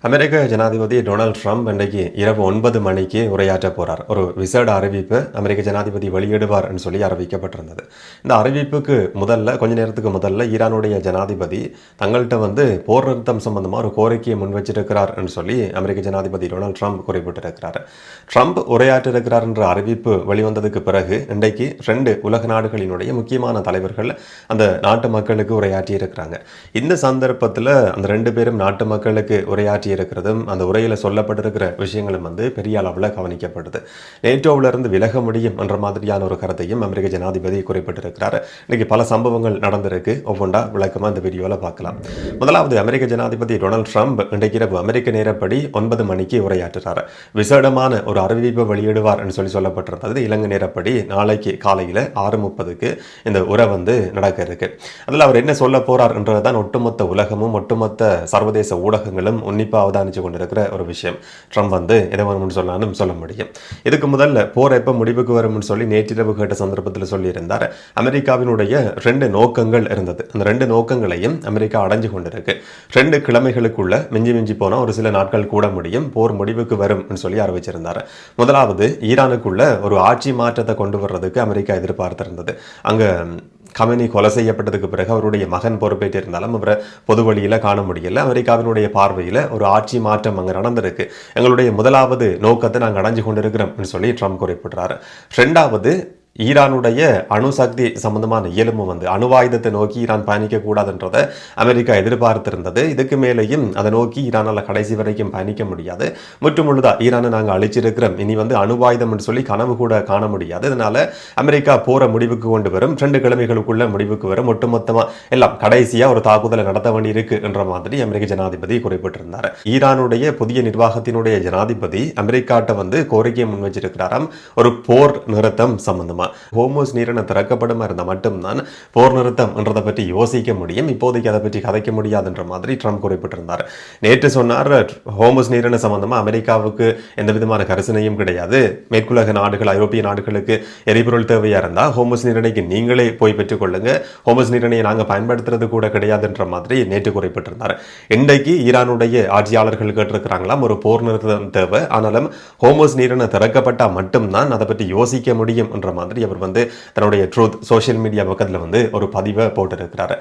அமெரிக்க ஜனாதிபதி Donald Trump இன்றைக்கு இரவு 9 மணிக்கு உரையாற்ற போறார். ஒரு விசேட அறிவிப்பு அமெரிக்க ஜனாதிபதி வெளியிடுவார் என்று சொல்லி அறிவிக்கப்பட்டிருந்தது. இந்த அறிவிப்புக்கு கொஞ்ச நேரத்துக்கு முதல்ல ஈரானுடைய ஜனாதிபதி தங்கள்கிட்ட போர் நிறுத்தம் சம்பந்தமா ஒரு கோரிக்கையை முன்வச்சிருக்கிறார் என்று சொல்லி அமெரிக்க ஜனாதிபதி டொனால்ட் ட்ரம்ப் குறிப்பிட்டிருக்கிறார். ட்ரம்ப் உரையாற்ற இருக்கிறார் என்ற அறிவிப்பு வெளிவந்ததுக்கு பிறகு இன்றைக்கு 2 உலக நாடுகளினுடைய முக்கியமான தலைவர்கள் அந்த நாட்டு மக்களுக்கு உரையாற்றி இருக்கிறாங்க. இந்த சந்தர்ப்பத்தில் அந்த 2 பேரும் நாட்டு மக்களுக்கு உரையாற்றி இருக்கிறதும் அந்த உரையில சொல்லப்பட்டிருக்கிற விஷயங்களும் பெரிய அளவில் கவனிக்கப்படுது. நேட்டோவிலிருந்து விலக முடியும் என்ற மாதிரியான ஒரு கருத்தையும் அமெரிக்க ஜனாதிபதி குறிப்பிட்டிருக்கிறார். இன்னைக்கு பல சம்பவங்கள் நடந்திருக்கு. ஒவ்வொன்றா விளக்கமா இந்த வீடியோவில் பார்க்கலாம். முதலாவது, அமெரிக்க ஜனாதிபதி டொனால்ட் ட்ரம்ப் இன்றைக்கு இரவு அமெரிக்க நேரப்படி 9 மணிக்கு உரையாற்றுறார். விசேடமான ஒரு அறிவிப்பை வெளியிடுவார் என்று சொல்லப்பட்டிருந்தது. இலங்கை நேரப்படி நாளைக்கு காலையில் 6:30க்கு இந்த உரை நடக்க இருக்கு. அதில் அவர் என்ன சொல்ல போறார் என்றதான் ஒட்டுமொத்த உலகமும் ஒட்டுமொத்த சர்வதேச ஊடகங்களும் உன்னிப்பாக அவதானிச்சு கொண்டிருக்கிற ஒரு விஷயம். ட்ரம்ப் எதை வரும்னு சொன்னாலும் சொல்ல முடியும். இதுக்கு முதல்ல போர் எப்போ முடிவுக்கு வரும்னு சொல்லி நேற்றிரவு கேட்ட சந்தர்ப்பத்தில் சொல்லியிருந்தார். அமெரிக்காவினுடைய 2 நோக்கங்கள் இருந்தது. அந்த 2 நோக்கங்களையும் அமெரிக்கா அடைஞ்சு கொண்டிருக்கு. 2 கிழமைகளுக்குள்ள மிஞ்சி போனால் ஒரு சில நாட்கள் கூட முடியும், போர் முடிவுக்கு வரும் சொல்லி அறிவிச்சிருந்தார். முதலாவது, ஈரானுக்குள்ள ஒரு ஆட்சி மாற்றத்தை கொண்டு வர்றதுக்கு அமெரிக்கா எதிர்பார்த்திருந்தது. அங்க கமெனி கொலை செய்யப்பட்டதுக்கு பிறகு அவருடைய மகன் பொறுப்பேற்றிருந்தாலும் அவரை பொது வழியில் காண முடியல. அமெரிக்காவினுடைய பார்வையில் ஒரு ஆட்சி மாற்றம் அங்கே நடந்திருக்கு. எங்களுடைய முதலாவது நோக்கத்தை நாங்கள் அடைஞ்சு கொண்டிருக்கிறோம் சொல்லி ட்ரம்ப் குறிப்பிட்டார். 2வது, ஈரானுடைய அணுசக்தி சம்பந்தமான இயலுமும் அணுவாயுதத்தை நோக்கி ஈரான் பயணிக்க கூடாதுன்றதை அமெரிக்கா எதிர்பார்த்திருந்தது. இதுக்கு மேலேயும் அதை நோக்கி ஈரானால் கடைசி வரைக்கும் பயணிக்க முடியாது. முற்றுமுழுதா ஈரானை நாங்கள் அழிச்சிருக்கிறோம், இனி அணுவாயுதம் சொல்லி கனவு கூட காண முடியாது. அதனால அமெரிக்கா போற முடிவுக்கு கொண்டு வரும், 2 கிழமைகளுக்குள்ள முடிவுக்கு வரும், ஒட்டுமொத்தமா எல்லாம் கடைசியா ஒரு தாக்குதலை நடத்த வேண்டி இருக்கு என்ற மாதிரி அமெரிக்க ஜனாதிபதி குறிப்பிட்டிருந்தார். ஈரானுடைய புதிய நிர்வாகத்தினுடைய ஜனாதிபதி அமெரிக்காட்ட கோரிக்கையை முன் வச்சிருக்கிறாராம், ஒரு போர் நிறுத்தம் சம்பந்தமா. ஹோர்முஸ் நீரிணை திறக்கப்படும் இருந்தால் மட்டும்தான் போர் நிறுத்தம் என்றதை பற்றி யோசிக்க முடியும். இப்போதைக்கு அதை பற்றி கதைக்க முடியாது என்ற மாதிரி ட்ரம்ப் குறிப்பிட்டிருந்தார். நேற்று சொன்னார், ஹோர்முஸ் நீரிணை சம்பந்தமா அமெரிக்காவுக்கு எந்த விதமான கரிசனையும் கிடையாது. மேற்குலக நாடுகள், ஐரோப்பிய நாடுகளுக்கு எரிபொருள் தேவையா இருந்தால் ஹோர்முஸ் நீரிணைக்கு நீங்களே போய் பெற்றுக் கொள்ளுங்க, ஹோர்முஸ் நீரிணையை நாங்கள் பயன்படுத்துறது கூட கிடையாது என்ற மாதிரி நேற்று குறிப்பிட்டிருந்தார். இன்றைக்கு ஈரானுடைய ஆட்சியாளர்கள் கேட்டிருக்கிறாங்களாம், ஒரு போர் நிறுத்தம் தேவை, ஆனாலும் ஹோர்முஸ் நீரிணை திறக்கப்பட்டால் மட்டும்தான் அதை பற்றி யோசிக்க முடியும் என்ற மாதிரி அவர் தன்னுடைய ட்ரூத் சோஷியல் மீடியா பக்கத்தில் ஒரு பதிவை போட்டிருக்கிறார்.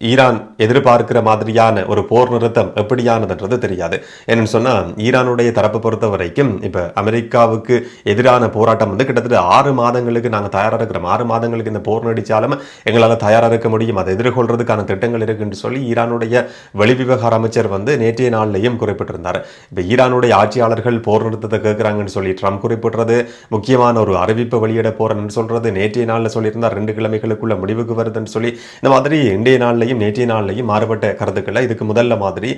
ஈரான் எதிர்பார்க்கிற மாதிரியான ஒரு போர் நிறுத்தம் எப்படியானதுன்றது தெரியாது. என்னன்னு சொன்னா, ஈரானுடைய தரப்பை பொறுத்த வரைக்கும் இப்ப அமெரிக்காவுக்கு எதிரான போராட்டம் கிட்டத்தட்ட 6 மாதங்களுக்கு நாங்கள் தயாராக இருக்கிறோம். 6 மாதங்களுக்கு இந்த போர் நடிச்சாலும் எங்களால் தயாராக இருக்க முடியும், அதை எதிர்கொள்றதுக்கான திட்டங்கள் இருக்குன்னு சொல்லி ஈரானுடைய வெளிவிவகார அமைச்சர் நேற்றைய நாளிலையும் குறிப்பிட்டிருந்தார். இப்ப ஈரானுடைய ஆட்சியாளர்கள் போர் நிறுத்தத்தை கேட்கிறாங்கன்னு சொல்லி ட்ரம்ப் குறிப்பிடுறது, முக்கியமான ஒரு அறிவிப்பை வெளியிட போறேன்னு சொல்றது, நேற்றைய நாளில் சொல்லியிருந்தார் 2 கிழமைகளுக்குள்ள முடிவுக்கு வருதுன்னு சொல்லி. இந்த மாதிரி இன்றைய நாளில் நேற்றைய நாளிலையும் மாறுபட்ட கருத்துக்களை இதுக்கு முதல்ல மாதிரி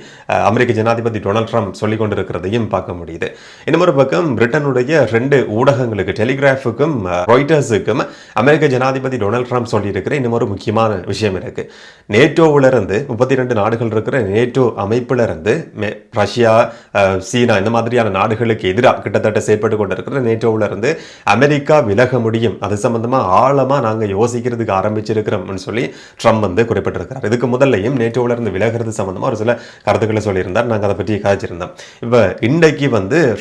அமெரிக்க ஜனாதிபதி டொனால்ட் ட்ரம்ப் சொல்லிக் கொண்டிருக்கிறதையும் பார்க்க முடியுது. இன்னொரு பக்கம் பிரிட்டனுடைய 2 ஊடகங்களுக்கு, டெலிகிராஃபுக்கும் ராய்டர்ஸுக்கும் அமெரிக்க ஜனாதிபதி டொனால்ட் ட்ரம்ப் சொல்லியிருக்கிற இன்னொரு முக்கியமான விஷயம் இருக்கு. நேட்டோவிலிருந்து 32 நாடுகள் இருக்கிற நேட்டோ அமைப்பிலிருந்து ரஷ்யா, சீனா இந்த மாதிரியான நாடுகளுக்கு எதிராக கிட்டத்தட்ட செயற்பட்டு கொண்டிருக்கிற நேட்டோவிலிருந்து அமெரிக்கா விலக முடியும், அது சம்பந்தமா ஆழமா நாங்கள் யோசிக்கிறதுக்கு ஆரம்பிச்சிருக்கிறோம் சொல்லி ட்ரம்ப் குறிப்பிட்டிருக்கிறார். இதுக்கு முதல்லையும் நேட்டோவில இருந்து விலகிறது சம்பந்தமா ஒரு சில கருத்துக்களை சொல்லியிருந்தார். நாங்கள் அதை பற்றி கதைச்சிருந்தோம். இப்ப இன்றைக்கு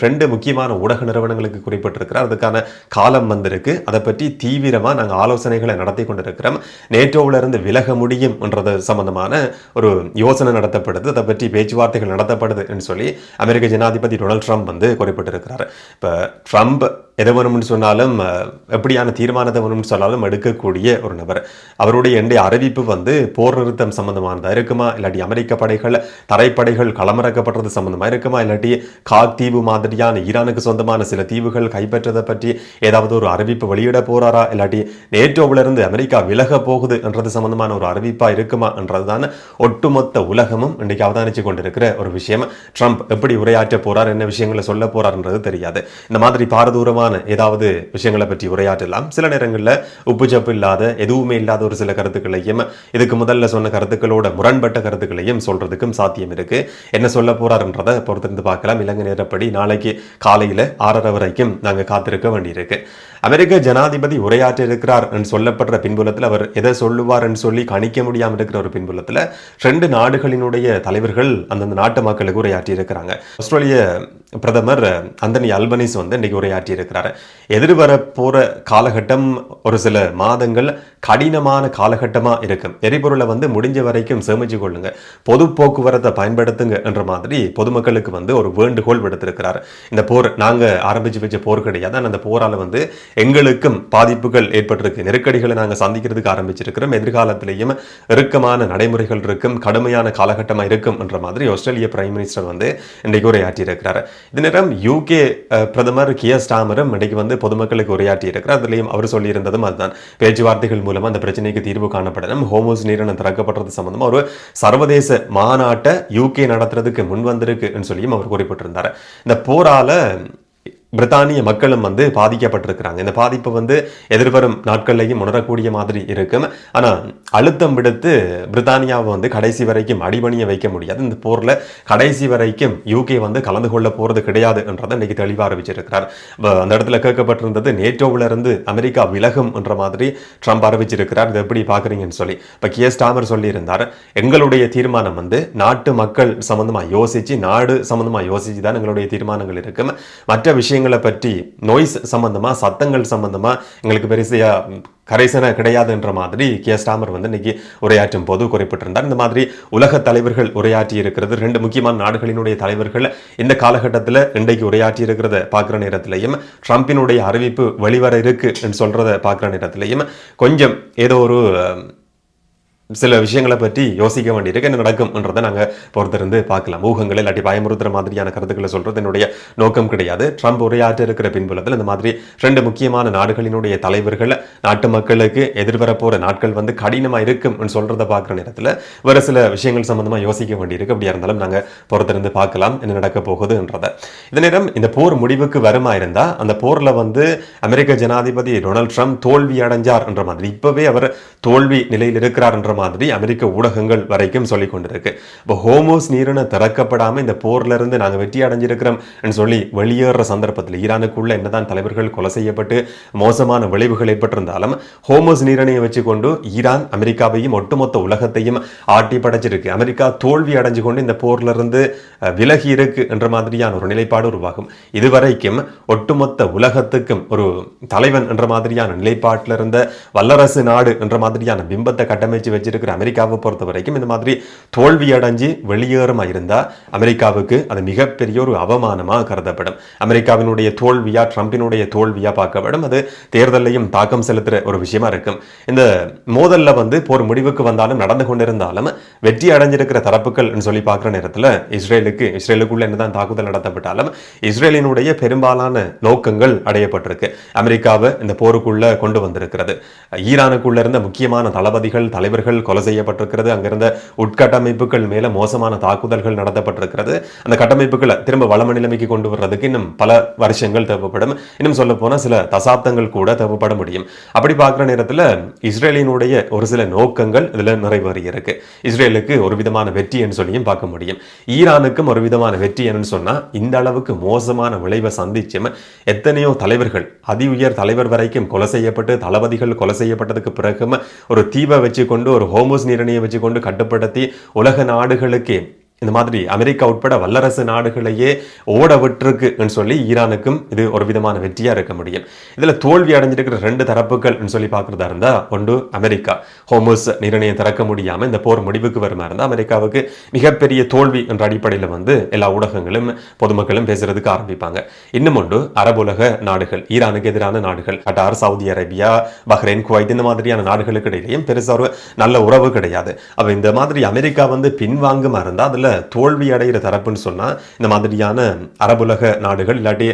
2 முக்கியமான ஊடக நிறுவனங்களுக்கு குறிப்பிட்டிருக்கிறார். அதுக்கான காலம் வந்திருக்கு. அதை பற்றி தீவிரமா நாங்கள் ஆலோசனைகளை நடத்தி கொண்டிருக்கிறோம். நேட்டோவில இருந்து விலக முடியும் என்றது சம்பந்தமான ஒரு யோசனை நடத்தப்படுது, அதை பற்றி பேச்சுவார்த்தைகள் நடத்தப்படுது என்று சொல்லி அமெரிக்க ஜனாதிபதி டொனால்ட் ட்ரம்ப் குறிப்பிட்டிருக்கிறார். இப்ப ட்ரம்ப் எதை வேணும்னு சொன்னாலும், எப்படியான தீர்மானத்தை வேணும்னு சொன்னாலும் எடுக்கக்கூடிய ஒரு நபர். அவருடைய இன்றைய அறிவிப்பு போர் நிறுத்தம் சம்பந்தமானதா இருக்குமா, இல்லாட்டி அமெரிக்க படைகள், தரைப்படைகள் களமிறக்கப்படுறது சம்பந்தமா இருக்குமா, இல்லாட்டி காக் தீவு மாதிரியான ஈரானுக்கு சொந்தமான சில தீவுகள் கைப்பற்றதை பற்றி ஏதாவது ஒரு அறிவிப்பு வெளியிட போறாரா, இல்லாட்டி நேட்டோவிலிருந்து அமெரிக்கா விலக போகுது என்றது சம்பந்தமான ஒரு அறிவிப்பா இருக்குமா என்றதுதான் ஒட்டுமொத்த உலகமும் இன்றைக்கு அவதானிச்சு கொண்டிருக்கிற ஒரு விஷயம். ட்ரம்ப் எப்படி உரையாற்ற போறார், என்ன விஷயங்களை சொல்ல போறார்ன்றது தெரியாது. இந்த மாதிரி பாரதூரமான சாதகமான ஏதாவது விஷயங்களை பற்றி உரையாற்றலாம். சில நேரங்களில் உப்புச்சப்பு இல்லாத எதுவுமே இல்லாத ஒரு சில கருத்துக்களையும் இதுக்கு முதல்ல சொன்ன கருத்துக்களோட முரண்பட்ட கருத்துக்களையும் சொல்றதுக்கும் சாத்தியம் இருக்கு. என்ன சொல்ல போறாருன்றதை பொறுத்திருந்து பார்க்கலாம். இலங்கை நேரப்படி நாளைக்கு காலையில 6:30 வரைக்கும் நாங்கள் காத்திருக்க வேண்டியிருக்கு. அமெரிக்க ஜனாதிபதி உரையாற்ற இருக்கிறார் சொல்லப்படுற பின்புலத்தில் அவர் எதை சொல்லுவார் சொல்லி கணிக்க முடியாமல் இருக்கிற ஒரு பின்புலத்தில் 2 நாடுகளினுடைய தலைவர்கள் அந்தந்த நாட்டு மக்களுக்கு உரையாற்றி இருக்கிறாங்க. ஆஸ்திரேலிய பிரதமர் அந்தனி அல்பனீஸ் இன்னைக்கு உரையாற்றி இருக்கிறார். எதிர்வர போற காலகட்டம் ஒரு சில மாதங்கள் கடினமான காலகட்டமா இருக்கும். எரிபொருளை முடிஞ்ச வரைக்கும் சேமிச்சு கொள்ளுங்க, பொது போக்குவரத்தை பயன்படுத்துங்க என்ற மாதிரி பொதுமக்களுக்கு ஒரு வேண்டுகோள் விடுத்திருக்கிறார். இந்த போர் நாங்க ஆரம்பிச்சு வச்ச போர் கிடையாது. அந்த போரால எங்களுக்கும் பாதிப்புகள் ஏற்பட்டிருக்கு, நெருக்கடிகளை நாங்கள் சந்திக்கிறதுக்கு ஆரம்பிச்சிருக்கிறோம். எதிர்காலத்திலேயும் இறுக்கமான நடைமுறைகள் இருக்கும், கடுமையான காலகட்டமாக இருக்கும் என்ற மாதிரி ஆஸ்திரேலிய பிரைம் மினிஸ்டர் இன்றைக்கு உரையாற்றி இருக்கிறார். இது நேரம் யூகே பிரதமர் கியர் ஸ்டாமரும் இன்றைக்கு பொதுமக்களுக்கு உரையாற்றி இருக்கிறார். அதுலேயும் அவர் சொல்லியிருந்ததும் அதுதான், பேச்சுவார்த்தைகள் மூலமா அந்த பிரச்சனைக்கு தீர்வு காணப்படணும், ஹோமோஸ் நீரிணம் திறக்கப்படுறது சம்பந்தமா ஒரு சர்வதேச மாநாட்டை யூகே நடத்துறதுக்கு முன் வந்திருக்கு சொல்லியும் அவர் குறிப்பிட்டிருந்தார். இந்த போரால பிரித்தானிய மக்களும் பாதிக்கப்பட்டிருக்கிறாங்க. இந்த பாதிப்பு எதிர்வரும் நாட்கள்லையும் உணரக்கூடிய மாதிரி இருக்கும். ஆனா அழுத்தம் விடுத்து பிரித்தானியாவை கடைசி வரைக்கும் அடிபணிய வைக்க முடியாது. இந்த போர்ல கடைசி வரைக்கும் யூகே கலந்து கொள்ள போறது கிடையாது என்றதை இன்னைக்கு தெளிவாக அறிவிச்சிருக்கிறார். அந்த இடத்துல கேட்கப்பட்டிருந்தது, நேட்டோவில இருந்து அமெரிக்கா விலகும் என்ற மாதிரி ட்ரம்ப் அறிவிச்சிருக்கிறார். இது எப்படி பாக்குறீங்கன்னு சொல்லி இப்ப கியர் ஸ்டாமர் சொல்லி இருந்தார், எங்களுடைய தீர்மானம் நாட்டு மக்கள் சம்பந்தமா யோசிச்சு, நாடு சம்பந்தமா யோசிச்சு தான் எங்களுடைய தீர்மானங்கள் இருக்கும். மற்ற விஷயங்கள் பற்றி நோய்ஸ் சம்பந்தமா, சத்தங்கள் சம்பந்தமா எங்களுக்கு பெருசையா கரைசன கிடையாது என்ற மாதிரி கியர் ஸ்டாமர் இன்னைக்கு உரையாற்றும் போது குறிப்பிட்டிருந்தார். இந்த மாதிரி உலக தலைவர்கள் உரையாற்றி இருக்கிறது, 2 முக்கியமான நாடுகளினுடைய தலைவர்கள் இந்த காலகட்டத்தில் இன்றைக்கு உரையாற்றி இருக்கிறத பார்க்குற நேரத்திலையும், ட்ரம்பினுடைய அறிவிப்பு வெளிவர இருக்கு சொல்றதை பார்க்குற நேரத்திலையும் கொஞ்சம் ஏதோ ஒரு சில விஷயங்களை பற்றி யோசிக்க வேண்டியிருக்கு. என்ன நடக்கும்ன்றதை நாங்கள் பொறுத்திருந்து பார்க்கலாம். ஊகங்கள் இல்லாட்டி பயமுறுத்துற மாதிரியான கருத்துக்களை சொல்றது என்னுடைய நோக்கம் கிடையாது. ட்ரம்ப் உரையாற்ற இருக்கிற பின்புலத்தில் இந்த மாதிரி 2 முக்கியமான நாடுகளினுடைய தலைவர்கள் நாட்டு மக்களுக்கு எதிர்வர போற நாட்கள் கடினமா இருக்கும் சொல்றதை பார்க்குற நேரத்தில் வேறு சில விஷயங்கள் சம்பந்தமா யோசிக்க வேண்டியிருக்கு. அப்படியா இருந்தாலும் நாங்கள் பொறுத்திருந்து பார்க்கலாம் என்ன நடக்க போகுதுன்றதை. இந்த நேரம் இந்த போர் முடிவுக்கு வருமா இருந்தா அந்த போர்ல அமெரிக்க ஜனாதிபதி டொனால்ட் ட்ரம்ப் தோல்வி அடைஞ்சார் என்ற மாதிரி, இப்பவே அவர் தோல்வி நிலையில் இருக்கிறார் என்ற மாதிரி அமெரிக்க ஊடகங்கள் வரைக்கும் சொல்லிக் கொண்டிருக்கு. இப்போ ஹோமோஸ் நீரிணை திறக்கப்படாம இந்த போர்ல இருந்து நாங்கள் வெற்றி அடைஞ்சிருக்கிறோம் சொல்லி வெளியேற சந்தர்ப்பத்தில் ஈரானுக்குள்ள என்னதான் தலைவர்கள் கொலை செய்யப்பட்டு மோசமான விளைவுகள் ஏற்பட்டிருந்தாலும் ஹோமோஸ் நீரிணையை வச்சுக்கொண்டு ஈரான் அமெரிக்காவையும் ஒட்டுமொத்த உலகத்தையும் ஆட்டி படைச்சிருக்கு. அமெரிக்கா தோல்வி அடைஞ்சு கொண்டு இந்த போர்ல இருந்து விலகி இருக்கு என்ற மாதிரியான ஒரு நிலைப்பாடு உருவாகும். இதுவரைக்கும் ஒட்டுமொத்த உலகத்துக்கும் ஒரு தலைவன் என்ற மாதிரியான நிலைப்பாட்டில் இருந்த வல்லரசு நாடு என்ற மாதிரியான பிம்பத்தை கட்டமைச்சு வச்சிருக்கிற அமெரிக்காவை பொறுத்த வரைக்கும் இந்த மாதிரி தோல்வி அடைஞ்சு வெளியேறமா இருந்தா அமெரிக்காவுக்கு அது மிகப்பெரிய ஒரு அவமானமா கருதப்படும். அமெரிக்காவினுடைய தோல்வியா ட்ரம்பினுடைய தோல்வியா பார்க்கப்படும். அது தேர்தலையும் தாக்கம் செலுத்துற ஒரு விஷயமா இருக்கும். இந்த மோதல்ல போர் முடிவுக்கு வந்தாலும் நடந்து கொண்டிருந்தாலும் வெற்றி அடைஞ்சிருக்கிற தரப்புகள் சொல்லி பார்க்குற நேரத்தில் இஸ்ரேலுக்குள்ள என்னதான் தாக்குதல் நடத்தப்பட்டாலும் இஸ்ரேலினுடைய பெரும்பாலான நோக்கங்கள் அடையப்பட்டிருக்கு. அமெரிக்காவை இந்த போருக்குள்ள கொண்டு வந்திருக்கிறது. ஈரானுக்குள்ள இருந்த முக்கியமான தளபதிகள் தலைவர்கள் கொலை செய்யப்பட்டிருக்கிறது. அங்கிருந்த உட்கட்டமைப்புகள் மேல மோசமான தாக்குதல்கள் நடத்தப்பட்டிருக்கிறது. அந்த கட்டமைப்புகளை திரும்ப வளம நிலைமைக்கு கொண்டு வர்றதுக்கு இன்னும் பல வருஷங்கள் தேவைப்படும். இன்னும் சொல்ல போனா சில தசாப்தங்கள் கூட தேவைப்பட முடியும். அப்படி பார்க்குற நேரத்தில் இஸ்ரேலினுடைய ஒரு சில நோக்கங்கள் இதுல நிறைவேறி இருக்கு. இஸ்ரேலுக்கு ஒரு விதமான வெற்றி என்று சொல்லியும் பார்க்க முடியும். ஈரானுக்கும் ஒரு விதமான வெற்றி என்று சொன்னா இந்த அளவுக்கு மோசமான விளைவை சந்திச்சும் எத்தனையோ தலைவர்கள் அதி உயர் தலைவர் வரைக்கும் கொலை செய்யப்பட்டு தளபதிகள் கொலை செய்யப்பட்டதுக்கு பிறகும் ஒரு தீவை வச்சு கொண்டு ஒரு ஹோமோஸ் நீரிணையை வச்சு கொண்டு கட்டுப்படுத்தி உலக நாடுகளுக்கு இந்த மாதிரி அமெரிக்கா உட்பட வல்லரசு நாடுகளையே ஓட விட்டுருக்கு சொல்லி ஈரானுக்கும் இது ஒரு விதமான வெற்றியா இருக்க முடியும். இதுல தோல்வி அடைஞ்சிருக்கிற 2 தரப்புகள் சொல்லி பார்க்கறதா இருந்தா, ஒன்று அமெரிக்கா ஹோமோஸ் நீரிணையை திறக்க முடியாம இந்த போர் முடிவுக்கு வருமா இருந்தா அமெரிக்காவுக்கு மிகப்பெரிய தோல்வி என்ற அடிப்படையில் எல்லா ஊடகங்களும் பொதுமக்களும் பேசுறதுக்கு ஆரம்பிப்பாங்க. இன்னும் ஒன்று அரபுலக நாடுகள், ஈரானுக்கு எதிரான நாடுகள், Qatar, Saudi Arabia, Bahrain, Kuwait இந்த மாதிரியான நாடுகளுக்கு இடையிலையும் பெருசா ஒரு நல்ல உறவு கிடையாது. அப்ப இந்த மாதிரி அமெரிக்கா பின்வாங்குமா இருந்தா அதுல ஈரான்ல தோல்வி அடைகிற தரப்புன்னு சொன்னா இந்த மாதிரியான அரபுலக நாடுகள் இல்லாட்டி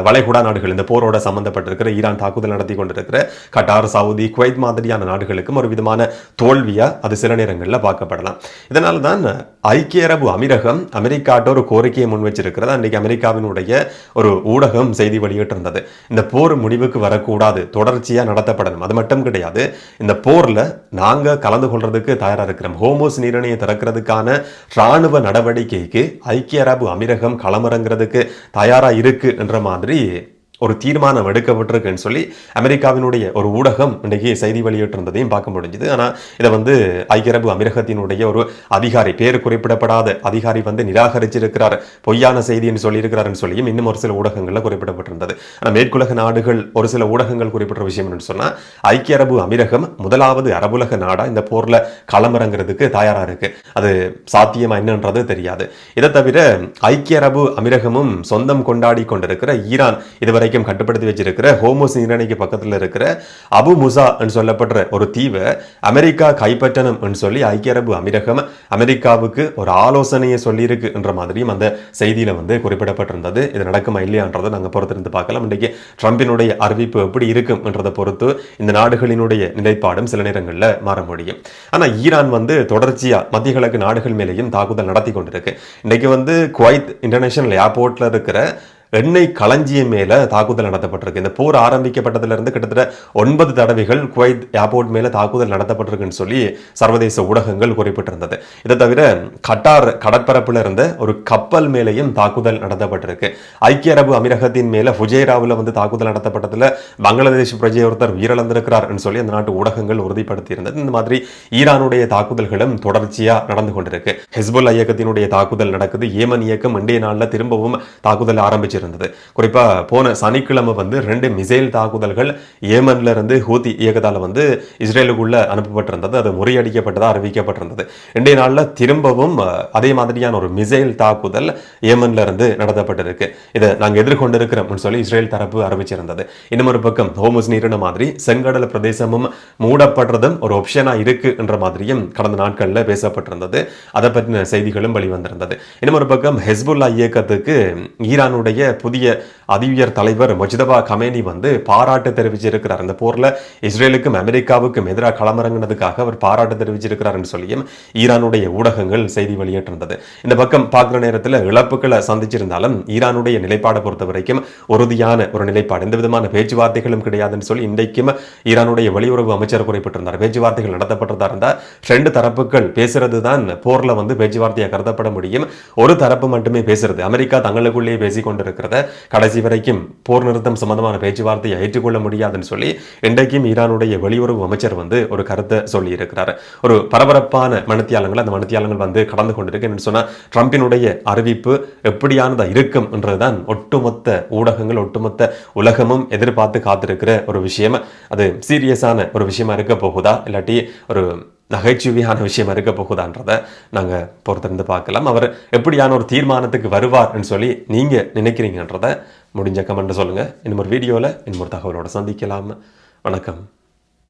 வளைகுடா நாடுகள் இந்த போரோட சம்பந்தப்பட்டிருக்கிற ஈரான் தாக்குதல் நடத்தி கொண்டிருக்கிற கட்டார், சவுதி, குவைத் மாதிரியான நாடுகளுக்கும் ஒரு விதமான தோல்வியா அது சில நேரங்களில் பார்க்கப்படலாம். இதனால தான் ஐக்கிய அரபு அமீரகம் அமெரிக்காட்ட ஒரு கோரிக்கையை முன் வச்சிருக்கிறது. அன்றைக்கு அமெரிக்காவினுடைய ஒரு ஊடகம் செய்தி வெளியிட்டிருந்தது. இந்த போர் முடிவுக்கு வரக்கூடாது, தொடர்ச்சியா நடத்தப்படணும். அது மட்டும் கிடையாது, இந்த போர்ல நாங்க கலந்து கொள்றதுக்கு தயாரா இருக்கிறோம். ஹோமோஸ் நீரிணையை திறக்கிறதுக்கான ராணுவ நடவடிக்கைக்கு ஐக்கிய அரபு அமீரகம் களமிறங்கிறதுக்கு தயாரா இருக்கு என்ற மாதிரி ஒரு தீர்மானம் எடுக்கப்பட்டிருக்குன்னு சொல்லி அமெரிக்காவினுடைய ஒரு ஊடகம் இன்றைக்கு செய்தி வெளியிட்டிருந்ததையும் பார்க்க முடிஞ்சது. ஆனால் இதை ஐக்கிய அரபு அமீரகத்தினுடைய ஒரு அதிகாரி, பேர் குறிப்பிடப்படாத அதிகாரி நிராகரிச்சிருக்கிறார், பொய்யான செய்தின்னு சொல்லியிருக்கிறாருன்னு சொல்லியும் இன்னும் ஒரு சில ஊடகங்களில் குறிப்பிடப்பட்டிருந்தது. ஆனால் மேற்குலக நாடுகள் ஒரு சில ஊடகங்கள் குறிப்பிட்ட விஷயம் என்னன்னு சொன்னால், ஐக்கிய அரபு அமீரகம் முதலாவது அரபுலக நாடா இந்த போர்ல களமிறங்கிறதுக்கு தயாரா இருக்கு. அது சாத்தியமா என்னன்றது தெரியாது. இதை தவிர ஐக்கிய அரபு அமீரகமும் சொந்தம் கொண்டாடி கொண்டிருக்கிற ஈரான் இதுவரைக்கும் கட்டுப்படுத்தி வச்சிருக்கிற ஹோமோஸ் நீரிணைக்கு பக்கத்தில் இருக்கிற அபு முசா சொல்லப்படுற ஒரு தீவை அமெரிக்கா கைப்பற்றணும் சொல்லி ஐக்கிய அரபு அமீரகம் அமெரிக்காவுக்கு ஒரு ஆலோசனையை சொல்லியிருக்கு என்ற மாதிரியும் அந்த செய்தியில குறிப்பிடப்பட்டிருந்தது. இது நடக்குமா இல்லையான்றதை நாங்கள் பொறுத்திருந்து பார்க்கலாம். இன்றைக்கு ட்ரம்பினுடைய அறிவிப்பு எப்படி இருக்கும் என்றதை பொறுத்து இந்த நாடுகளினுடைய நிலைப்பாடும் சில நேரங்களில் மாற முடியும். ஆனால் ஈரான் தொடர்ச்சியா மத்திய கிழக்கு நாடுகள் மேலேயும் தாக்குதல் நடத்தி கொண்டிருக்கு. இன்றைக்கு குவைத் இன்டர்நேஷனல் ஏர்போர்ட்ல இருக்கிற எண்ணெய் களஞ்சியம் மேல தாக்குதல் நடத்தப்பட்டிருக்கு. இந்த போர் ஆரம்பிக்கப்பட்டதிலிருந்து கிட்டத்தட்ட 9 தடவைகள் குவைத் ஏர்போர்ட் மேல தாக்குதல் நடத்தப்பட்டிருக்குன்னு சொல்லி சர்வதேச ஊடகங்கள் குறிப்பிட்டிருந்தது. இதை தவிர கட்டார் கடற்பரப்புல இருந்த ஒரு கப்பல் மேலேயும் தாக்குதல் நடத்தப்பட்டிருக்கு. ஐக்கிய அரபு அமீரகத்தின் மேல ஃபுஜைராவில் தாக்குதல் நடத்தப்பட்டதுல பங்களாதேஷ் பிரஜை ஒருத்தர் உயிரிழந்திருக்கிறார் சொல்லி அந்த நாட்டு ஊடகங்கள் உறுதிப்படுத்தி இருந்தது. இந்த மாதிரி ஈரானுடைய தாக்குதல்களும் தொடர்ச்சியா நடந்து கொண்டிருக்கு. ஹிஸ்புல்லா இயக்கத்தினுடைய தாக்குதல் நடக்குது. ஏமன் இயக்கம் இன்றைய நாளில் திரும்பவும் தாக்குதல் ஆரம்பிச்சிருந்தது. குறிப்பா போன சனிக்கிழமை 2 மிசைல் தாக்குதல்கள் ஏமன்ல இருந்து ஹூதி இயக்கத்தால இஸ்ரேலுக்குள்ள அனுப்பப்பட்டிருந்தது. அது முறியடிக்கப்பட்டதா அறிவிக்கப்பட்டிருந்தது. இன்றைய நாள்ல திரும்பவும் அதே மாதிரியான ஒரு மிசைல் தாக்குதல் ஏமன்ல இருந்து நடத்தப்பட்டிருக்கு. இதை நாங்கள் எதிர்கொண்டிருக்கிறோம் சொல்லி இஸ்ரேல் தரப்பு அறிவிச்சிருந்தது. இன்னும் ஒரு பக்கம் ஹோமஸ் நீரின மாதிரி செங்கடல் பிரதேசமும் மூடப்படுறதும் ஒரு ஆப்ஷனா இருக்கு என்ற மாதிரியும் கடந்த நாட்கள்ல பேசப்பட்டிருந்தது. அதை பற்றின செய்திகளும் வெளிவந்திருந்தது. இன்னும் ஒரு பக்கம் ஹிஸ்புல்லா இயக்கத்துக்கு ஈரானுடைய புதிய அதிஉயர் தலைவர் முஜ்தபா கமேனி பாராட்டு தெரிவிச்சிருக்கிறார். இந்த போர்ல இஸ்ரேலுக்கும் அமெரிக்காவுக்கும் எதிராக களமிறங்கினதுக்காக அவர் பாராட்டு தெரிவிச்சிருக்கிறார் என்று சொல்லியும் ஈரானுடைய ஊடகங்கள் செய்தி வெளியிட்டிருந்தது. இந்த பக்கம் பார்க்கிற நேரத்தில் இழப்புகளை சந்திச்சிருந்தாலும் ஈரானுடைய நிலைப்பாடை பொறுத்த வரைக்கும் உறுதியான ஒரு நிலைப்பாடு, எந்த விதமான பேச்சுவார்த்தைகளும் கிடையாதுன்னு சொல்லி இன்றைக்கும் ஈரானுடைய வெளியுறவு அமைச்சர் குறிப்பிட்டிருந்தார். பேச்சுவார்த்தைகள் நடத்தப்பட்டதா இருந்தால் 2 தரப்புகள் பேசுறது தான் போர்ல பேச்சுவார்த்தையாக கருதப்பட முடியும். ஒரு தரப்பு மட்டுமே பேசுறது, அமெரிக்கா தங்களுக்குள்ளேயே பேசிக் கொண்டிருக்கிறத கடைசி வரைக்கும் போர் நிறுத்தம் சம்பந்தமான பேச்சுவார்த்தையை ஏற்றுக்கொள்ள முடியாதுன்னு சொல்லி இன்றைக்கும் ஈரானுடைய வெளியுறவு அமைச்சர் ஒரு கருத்தை சொல்லி இருக்கிறார். ஒரு பரபரப்பான மணித்தியாலங்கள் அந்த மணித்தியாலங்கள் கடந்து கொண்டிருக்கு. சொன்னா ட்ரம்பினுடைய அறிவிப்பு எப்படியானதா இருக்கும் என்றுதான் ஒட்டுமொத்த ஊடகங்கள், ஒட்டுமொத்த உலகமும் எதிர்பார்த்து காத்திருக்கிற ஒரு விஷயம். அது சீரியஸான ஒரு விஷயமா இருக்க போகுதா இல்லாட்டி ஒரு நகைச்சுவையான விஷயம் இருக்க போகுதான்றதை நாங்கள் பொறுத்திருந்து பார்க்கலாம். அவர் எப்படியான ஒரு தீர்மானத்துக்கு வருவார்னு சொல்லி நீங்கள் நினைக்கிறீங்கன்றதை முடிஞ்ச கமெண்ட் சொல்லுங்கள். இன்னும் ஒரு வீடியோவில் இன்னும் ஒரு தகவலோட சந்திக்கலாம். வணக்கம்.